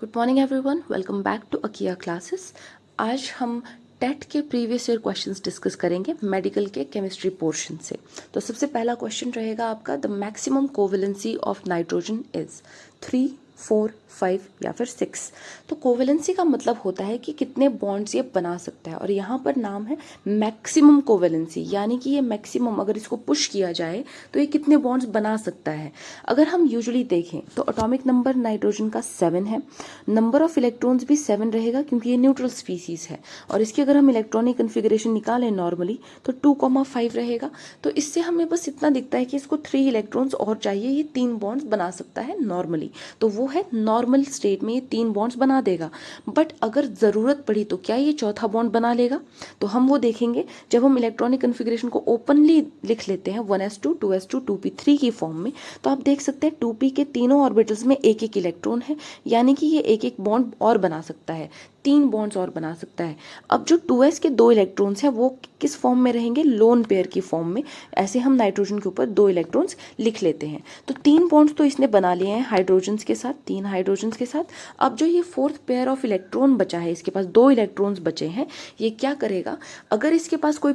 Good morning everyone, welcome back to अकिया classes. आज हम टेट के प्रीवियस ईयर क्वेश्चंस डिस्कस करेंगे मेडिकल के केमिस्ट्री पोर्शन से। तो सबसे पहला क्वेश्चन रहेगा आपका, the maximum covalency of nitrogen is 3, 4, 5 या फिर 6। तो कोवेलेंसी का मतलब होता है कि कितने बॉन्ड्स ये बना सकता है, और यहाँ पर नाम है मैक्सिमम कोवेलेंसी, यानी कि ये मैक्सिमम अगर इसको पुश किया जाए तो ये कितने बॉन्ड्स बना सकता है। अगर हम यूजुअली देखें तो एटॉमिक नंबर नाइट्रोजन का 7 है, नंबर ऑफ इलेक्ट्रॉन्स भी 7 रहेगा क्योंकि ये न्यूट्रल स्पीसीज है, और इसकी अगर हम इलेक्ट्रॉनिक कन्फिग्रेशन निकालें नॉर्मली तो 2,5 रहेगा। तो इससे हमें बस इतना दिखता है कि इसको 3 इलेक्ट्रॉन्स और चाहिए, ये 3 बॉन्ड्स बना सकता है नॉर्मली। तो वो है नॉर्मल स्टेट में ये 3 बॉन्ड्स बना देगा। बट अगर ज़रूरत पड़ी तो क्या ये चौथा बॉन्ड बना लेगा? तो हम वो देखेंगे जब हम इलेक्ट्रॉनिक कन्फिग्रेशन को ओपनली लिख लेते हैं 1s2, 2s2, 2p3 की फॉर्म में। तो आप देख सकते हैं 2p के तीनों ऑर्बिटल्स में एक एक इलेक्ट्रॉन है, यानी कि ये एक एक बॉन्ड और बना सकता है, 3 बॉन्ड्स और बना सकता है। अब जो 2s के 2 इलेक्ट्रॉन्स हैं वो किस फॉर्म में रहेंगे? लोन पेयर की फॉर्म में। ऐसे हम नाइट्रोजन के ऊपर 2 इलेक्ट्रॉन्स लिख लेते हैं। तो 3 बॉन्ड्स तो इसने बना लिए हैं हाइड्रोजन्स के साथ, 3 हाइड्रोजन्स के साथ। अब जो ये 4th पेयर ऑफ इलेक्ट्रॉन बचा है, इसके पास 2 इलेक्ट्रॉन्स बचे हैं, ये क्या करेगा? अगर इसके पास कोई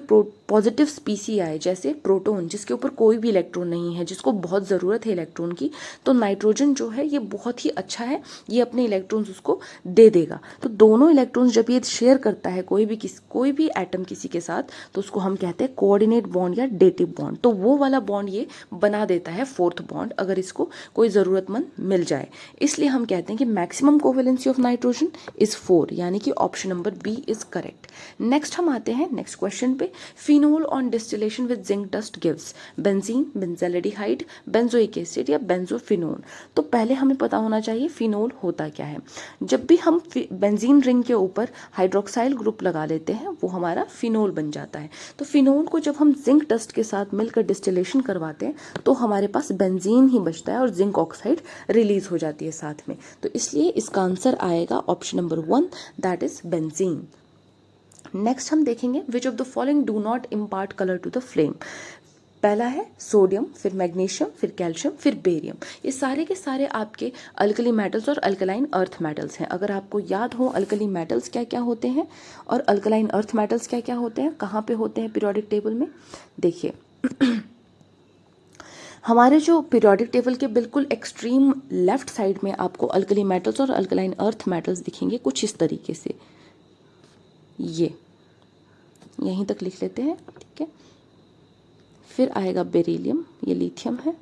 पॉजिटिव स्पीसी आए, जैसे प्रोटॉन जिसके ऊपर कोई भी इलेक्ट्रॉन नहीं है, जिसको बहुत ज़रूरत है इलेक्ट्रॉन की, तो नाइट्रोजन जो है ये बहुत ही अच्छा है, ये अपने इलेक्ट्रॉन्स उसको दे देगा। तो दोनों इलेक्ट्रॉन्स जब ये शेयर करता है कोई भी एटम किसी के साथ, तो उसको हम कहते हैं कोऑर्डिनेट बॉन्ड या डेटिव बॉन्ड। तो वो वाला बॉन्ड ये बना देता है 4th बॉन्ड, अगर इसको कोई ज़रूरतमंद मिल जाए। इसलिए हम कहते हैं कि maximum covalency of nitrogen is 4, यानी कि option number B is correct. Next हम आते हैं नेक्स्ट क्वेश्चन पे। Phenol on distillation with zinc dust gives benzene, benzaldehyde, benzoic acid या बेंजोफिनोन। तो पहले हमें पता होना चाहिए फिनोल होता क्या है। जब भी हम बेंजीन रिंग के ऊपर हाइड्रोक्साइल ग्रुप लगा लेते हैं वो हमारा फिनोल बन जाता है। तो फिनोल को जब हम जिंक डस्ट के साथ मिलकर डिस्टिलेशन करवाते हैं तो हमारे पास बेंजीन ही बचता है और जिंक ऑक्साइड रिलीज हो जाती है साथ में। तो इसलिए इसका आंसर आएगा option number 1, that is benzene. Next हम देखेंगे which of the following do not impart colour to the flame. पहला है सोडियम, फिर मैग्नीशियम, फिर कैल्शियम, फिर बेरियम। ये सारे के सारे आपके अल्कली मेटल्स और अल्कलाइन अर्थ मेटल्स हैं। अगर आपको याद हो अल्कली मेटल्स क्या क्या होते हैं और अल्कलाइन अर्थ मेटल्स क्या क्या होते हैं, कहाँ पे होते हैं पीरियोडिक टेबल में, देखिए हमारे जो पीरियोडिक टेबल के बिल्कुल एक्सट्रीम लेफ्ट साइड में आपको अल्कली मेटल्स और अल्कलाइन अर्थ मेटल्स दिखेंगे कुछ इस तरीके से। ये यहीं तक लिख लेते हैं, ठीक है। फिर आएगा बेरिलियम, ये लिथियम है,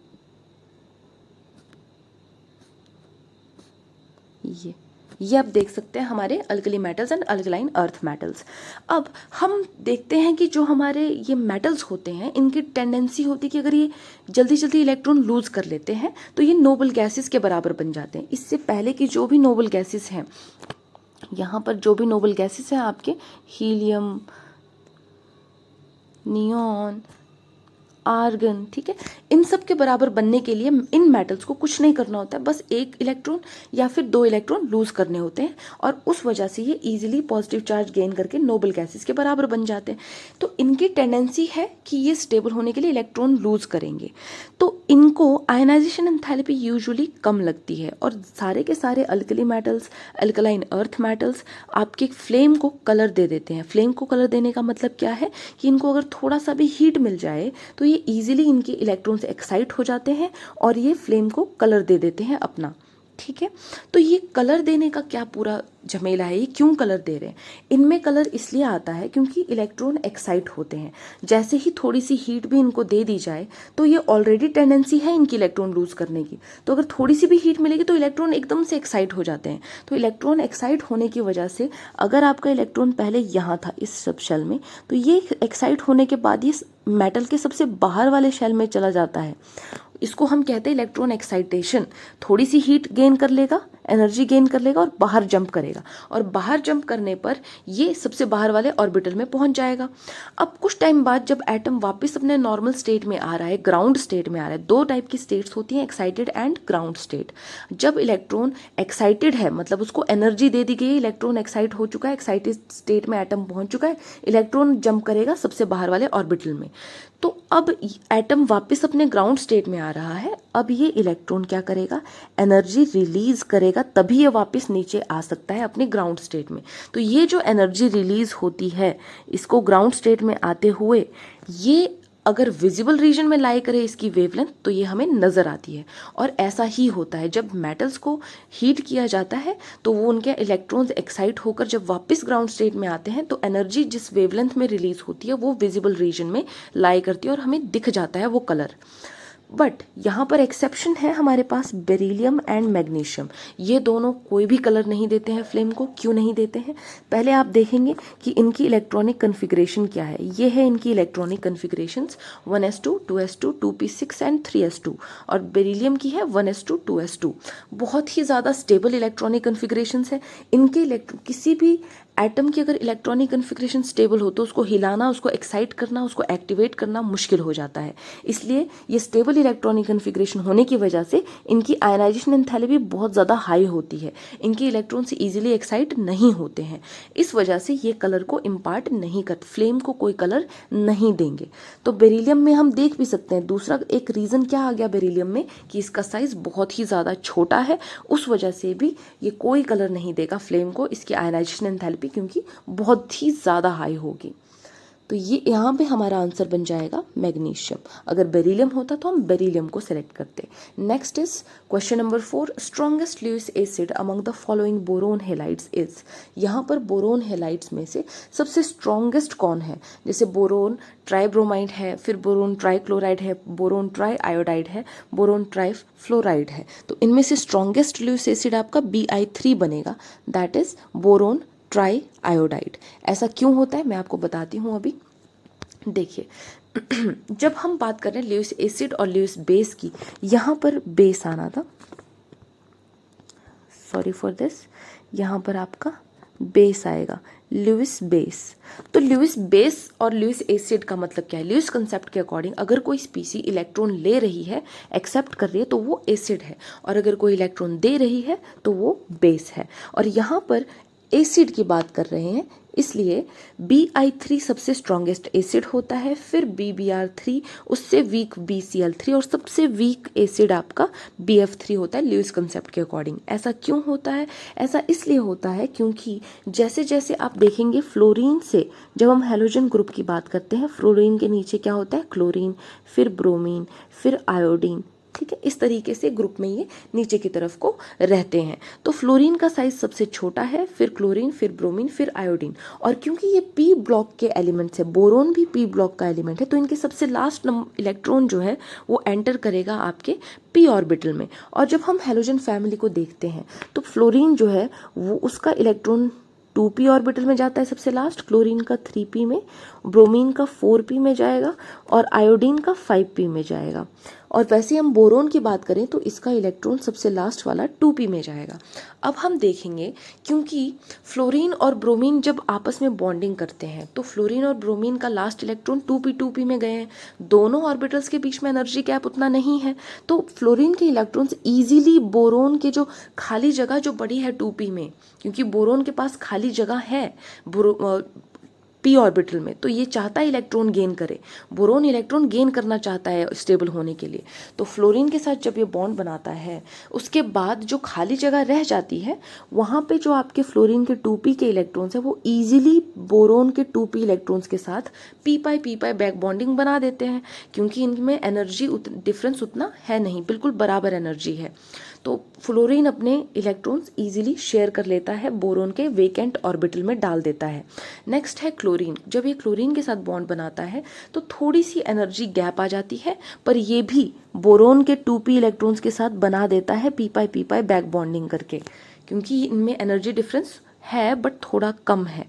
ये आप देख सकते हैं हमारे alkali metals and alkaline earth metals. अब हम देखते हैं कि जो हमारे ये मेटल्स होते हैं इनकी टेंडेंसी होती है कि अगर ये जल्दी जल्दी इलेक्ट्रॉन लूज कर लेते हैं तो ये नोबल गैसेस के बराबर बन जाते हैं। इससे पहले की जो भी नोबल गैसेस हैं, यहाँ पर जो भी नोबल गैसेस हैं आपके हीलियम, नियॉन, आर्गन, ठीक है, इन सब के बराबर बनने के लिए इन मेटल्स को कुछ नहीं करना होता है, बस एक इलेक्ट्रॉन या फिर 2 इलेक्ट्रॉन लूज करने होते हैं, और उस वजह से ये इजीली पॉजिटिव चार्ज गेन करके नोबल गैसेस के बराबर बन जाते हैं। तो इनकी टेंडेंसी है कि ये स्टेबल होने के लिए इलेक्ट्रॉन लूज करेंगे, तो इनको आयनाइजेशन एंथैल्पी यूजुअली कम लगती है। और सारे के सारे alkali metals, alkaline earth metals आपके फ्लेम को कलर दे देते हैं। फ्लेम को कलर देने का मतलब क्या है कि इनको अगर थोड़ा सा भी हीट मिल जाए तो ये इजीली इनके इलेक्ट्रॉन्स एक्साइट हो जाते हैं और ये फ्लेम को कलर दे देते हैं अपना, ठीक है। तो ये कलर देने का क्या पूरा झमेला है, ये क्यों कलर दे रहे हैं? इनमें कलर इसलिए आता है क्योंकि इलेक्ट्रॉन एक्साइट होते हैं। जैसे ही थोड़ी सी हीट भी इनको दे दी जाए तो ये ऑलरेडी टेंडेंसी है इनकी इलेक्ट्रॉन लूज करने की, तो अगर थोड़ी सी भी हीट मिलेगी तो इलेक्ट्रॉन एकदम से एक्साइट हो जाते हैं। तो इलेक्ट्रॉन एक्साइट होने की वजह से अगर आपका इलेक्ट्रॉन पहले यहाँ था इस सब शेल में, तो ये एक्साइट होने के बाद ये मेटल के सबसे बाहर वाले शेल में चला जाता है। इसको हम कहते हैं इलेक्ट्रॉन एक्साइटेशन। थोड़ी सी हीट गेन कर लेगा, एनर्जी गेन कर लेगा और बाहर जंप करेगा, और बाहर जंप करने पर ये सबसे बाहर वाले ऑर्बिटल में पहुंच जाएगा। अब कुछ टाइम बाद जब एटम वापस अपने नॉर्मल स्टेट में आ रहा है, ग्राउंड स्टेट में आ रहा है, 2 टाइप की स्टेट्स होती हैं, एक्साइटेड एंड ग्राउंड स्टेट। जब इलेक्ट्रॉन एक्साइटेड है मतलब उसको एनर्जी दे दी गई, इलेक्ट्रॉन एक्साइट हो चुका है, एक्साइटेड स्टेट में एटम पहुंच चुका है, इलेक्ट्रॉन जंप करेगा सबसे बाहर वाले ऑर्बिटल में। तो अब एटम वापस अपने ग्राउंड स्टेट में आ रहा है। अब ये इलेक्ट्रॉन क्या करेगा, एनर्जी रिलीज करेगा, तभी ये वापस नीचे आ सकता है अपने ग्राउंड स्टेट में। तो ये जो एनर्जी रिलीज होती है इसको ग्राउंड स्टेट में आते हुए, ये अगर विजिबल रीजन में लाई करे इसकी वेवलेंथ तो ये हमें नज़र आती है। और ऐसा ही होता है जब मेटल्स को हीट किया जाता है तो वो उनके इलेक्ट्रॉन्स एक्साइट होकर जब वापस ग्राउंड स्टेट में आते हैं तो एनर्जी जिस वेवलेंथ में रिलीज होती है वो विजिबल रीजन में लाई करती है और हमें दिख जाता है वो कलर। बट यहाँ पर एक्सेप्शन है हमारे पास, बेरिलियम एंड मैग्नीशियम, ये दोनों कोई भी कलर नहीं देते हैं फ्लेम को। क्यों नहीं देते हैं, पहले आप देखेंगे कि इनकी इलेक्ट्रॉनिक कन्फिग्रेशन क्या है। ये है इनकी electronic कन्फिग्रेशंस 1s2, 2s2, 2p6 and 3s2, और बेरिलियम की है 1s2, 2s2। बहुत ही ज़्यादा स्टेबल इलेक्ट्रॉनिक कन्फिग्रेशंस है इनके। किसी भी एटम की अगर इलेक्ट्रॉनिक कन्फिग्रेशन स्टेबल हो तो उसको हिलाना, उसको एक्साइट करना, उसको एक्टिवेट करना मुश्किल हो जाता है। इसलिए ये स्टेबल इलेक्ट्रॉनिक कन्फिग्रेशन होने की वजह से इनकी आयनाइजेशन एंथैल्पी बहुत ज़्यादा हाई होती है, इनके इलेक्ट्रॉन्स ईजिली एक्साइट नहीं होते हैं। इस वजह से ये कलर को इम्पार्ट नहीं कर, फ्लेम को कोई कलर नहीं देंगे। तो बेरिलियम में हम देख भी सकते हैं, दूसरा एक रीज़न क्या आ गया बेरिलियम में कि इसका साइज़ बहुत ही ज़्यादा छोटा है, उस वजह से भी ये कोई कलर नहीं देगा फ्लेम को, इसकी आयनाइजेशन एंथैल्पी क्योंकि बहुत ही ज़्यादा हाई होगी। तो ये यहाँ पे हमारा आंसर बन जाएगा मैग्नीशियम। अगर बेरिलियम होता तो हम बेरिलियम को सेलेक्ट करते। Next is question number 4, strongest Lewis acid among the following boron halides is. यहाँ पर बोरोन हेलाइड्स में से सबसे स्ट्रॉन्गेस्ट कौन है। जैसे बोरोन ट्राइब्रोमाइड है, फिर बोरोन ट्राइक्लोराइड है, बोरोन ट्राई आयोडाइड है, बोरोन ट्राई फ्लोराइड है। तो इनमें से स्ट्रॉन्गेस्ट ल्यूइस एसिड आपका Bi3 बनेगा, that is boron try iodide. ऐसा क्यों होता है मैं आपको बताती हूँ अभी। देखिए जब हम बात कर रहे हैं ल्यूइस एसिड और ल्यूइस बेस की, यहाँ पर बेस आना था, सॉरी फॉर दिस, यहाँ पर आपका बेस आएगा, ल्यूइस बेस। तो ल्यूइस बेस और ल्यूइस एसिड का मतलब क्या है। ल्यूइस कंसेप्ट के अकॉर्डिंग अगर कोई स्पीसी इलेक्ट्रॉन ले रही है, एक्सेप्ट कर रही है, तो वो एसिड है, और अगर कोई इलेक्ट्रॉन दे रही है तो वो बेस है। और यहाँ पर एसिड की बात कर रहे हैं, इसलिए Bi3 सबसे स्ट्रॉन्गेस्ट एसिड होता है, फिर BBr3, उससे वीक BCl3, और सबसे वीक एसिड आपका BF3 होता है ल्यूइस कंसेप्ट के अकॉर्डिंग। ऐसा क्यों होता है, ऐसा इसलिए होता है क्योंकि जैसे जैसे आप देखेंगे फ्लोरीन से, जब हम हैलोजन ग्रुप की बात करते हैं, फ्लोरीन के नीचे क्या होता है, क्लोरीन, फिर ब्रोमीन, फिर आयोडीन, ठीक है, इस तरीके से ग्रुप में ये नीचे की तरफ को रहते हैं। तो फ्लोरीन का साइज सबसे छोटा है, फिर क्लोरीन, फिर ब्रोमीन, फिर आयोडीन। और क्योंकि ये पी ब्लॉक के एलिमेंट्स है, बोरोन भी पी ब्लॉक का एलिमेंट है, तो इनके सबसे लास्ट इलेक्ट्रॉन जो है वो एंटर करेगा आपके पी ऑर्बिटल में। और जब हम हैलोजन फैमिली को देखते हैं तो फ्लोरीन जो है वो उसका इलेक्ट्रॉन 2p ऑर्बिटल में जाता है सबसे लास्ट, क्लोरीन का 3p में, ब्रोमीन का 4p में जाएगा, और आयोडीन का 5p में जाएगा। और वैसे हम बोरोन की बात करें तो इसका इलेक्ट्रॉन सबसे लास्ट वाला 2p में जाएगा। अब हम देखेंगे क्योंकि फ्लोरीन और ब्रोमीन जब आपस में बॉन्डिंग करते हैं तो फ्लोरीन और ब्रोमीन का लास्ट इलेक्ट्रॉन 2p में गए हैं, दोनों ऑर्बिटल्स के बीच में एनर्जी गैप उतना नहीं है, तो फ्लोरीन के इलेक्ट्रॉन्स ईजिली बोरोन के जो खाली जगह जो बड़ी है 2p में, क्योंकि बोरोन के पास खाली जगह है पी ऑर्बिटल में, तो ये चाहता है इलेक्ट्रॉन गेन करे, बोरोन इलेक्ट्रॉन गेन करना चाहता है स्टेबल होने के लिए। तो फ्लोरीन के साथ जब ये बॉन्ड बनाता है उसके बाद जो खाली जगह रह जाती है वहाँ पे जो आपके फ्लोरीन के 2p के इलेक्ट्रॉन्स है वो ईजिली बोरोन के 2p इलेक्ट्रॉन्स के साथ p पाई बैक बॉन्डिंग बना देते हैं, क्योंकि इनमें एनर्जी डिफरेंस उतना है नहीं, बिल्कुल बराबर एनर्जी है। तो फ्लोरीन अपने इलेक्ट्रॉन्स इजीली शेयर कर लेता है, बोरोन के वेकेंट ऑर्बिटल में डाल देता है। नेक्स्ट है क्लोरीन। जब ये क्लोरीन के साथ बॉन्ड बनाता है तो थोड़ी सी एनर्जी गैप आ जाती है, पर ये भी बोरोन के 2p इलेक्ट्रॉन्स के साथ बना देता है पी पाई बैक बॉन्डिंग करके, क्योंकि इनमें एनर्जी डिफरेंस है बट थोड़ा कम है।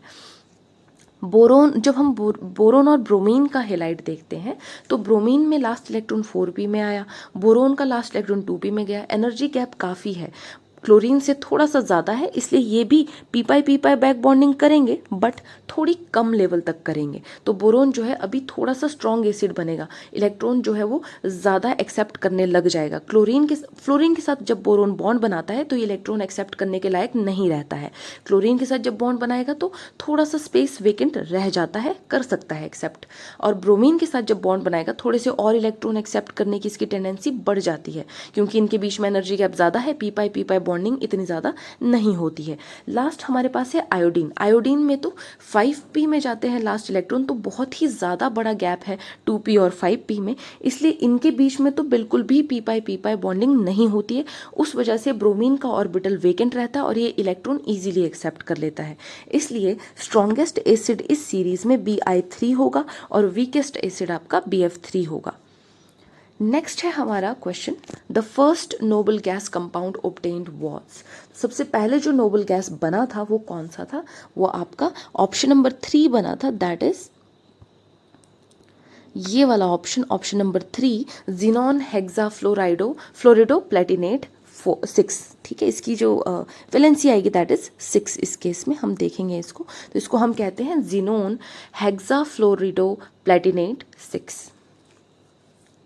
बोरोन, जब हम बोरोन और ब्रोमीन का हेलाइड देखते हैं तो ब्रोमीन में लास्ट इलेक्ट्रॉन 4p में आया, बोरोन का लास्ट इलेक्ट्रॉन 2p में गया, एनर्जी गैप काफ़ी है, क्लोरीन से थोड़ा सा ज़्यादा है, इसलिए ये भी पी पाई बैक बॉन्डिंग करेंगे बट थोड़ी कम लेवल तक करेंगे। तो बोरोन जो है अभी थोड़ा सा स्ट्रॉन्ग एसिड बनेगा, इलेक्ट्रॉन जो है वो ज़्यादा एक्सेप्ट करने लग जाएगा। फ्लोरीन के साथ जब बोरोन बॉन्ड बनाता है तो ये इलेक्ट्रॉन एक्सेप्ट करने के लायक नहीं रहता है। क्लोरीन के साथ जब बॉन्ड बनाएगा तो थोड़ा सा स्पेस वेकेंट रह जाता है, कर सकता है एक्सेप्ट। और ब्रोमीन के साथ जब बॉन्ड बनाएगा थोड़े से और इलेक्ट्रॉन एक्सेप्ट करने की इसकी टेंडेंसी बढ़ जाती है, क्योंकि इनके बीच में एनर्जी गैप ज़्यादा है, पी पाई बॉन्डिंग इतनी ज़्यादा नहीं होती है। लास्ट हमारे पास है आयोडीन। आयोडीन में तो 5p में जाते हैं लास्ट इलेक्ट्रॉन, तो बहुत ही ज़्यादा बड़ा गैप है 2p और 5p में, इसलिए इनके बीच में तो बिल्कुल भी पी पाई बॉन्डिंग नहीं होती है। उस वजह से ब्रोमीन का ऑर्बिटल वेकेंट रहता है और ये इलेक्ट्रॉन ईजिली एक्सेप्ट कर लेता है। इसलिए स्ट्रॉन्गेस्ट एसिड इस सीरीज में Bi3 होगा और वीकेस्ट एसिड आपका BF3 होगा। नेक्स्ट है हमारा question, the first noble gas compound obtained was. सबसे पहले जो नोबल गैस बना था वो कौन सा था? वो आपका ऑप्शन नंबर 3 बना था, दैट इज ये वाला ऑप्शन नंबर 3, जिनॉन फ्लोरिडो प्लेटिनेट 6। ठीक है, इसकी जो वैलेंसी आएगी दैट इज 6। इस केस में हम देखेंगे इसको, तो इसको हम कहते हैं जिनोन हेक्साफ्लोरिडो प्लेटिनेट 6।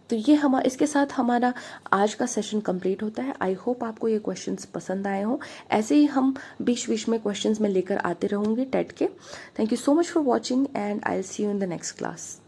तो ये इसके साथ हमारा आज का सेशन कंप्लीट होता है। आई होप आपको ये क्वेश्चंस पसंद आए हों। ऐसे ही हम बीच में क्वेश्चंस में लेकर आते रहूँगी टेट के। Thank you so much for watching and I will see you in the next class.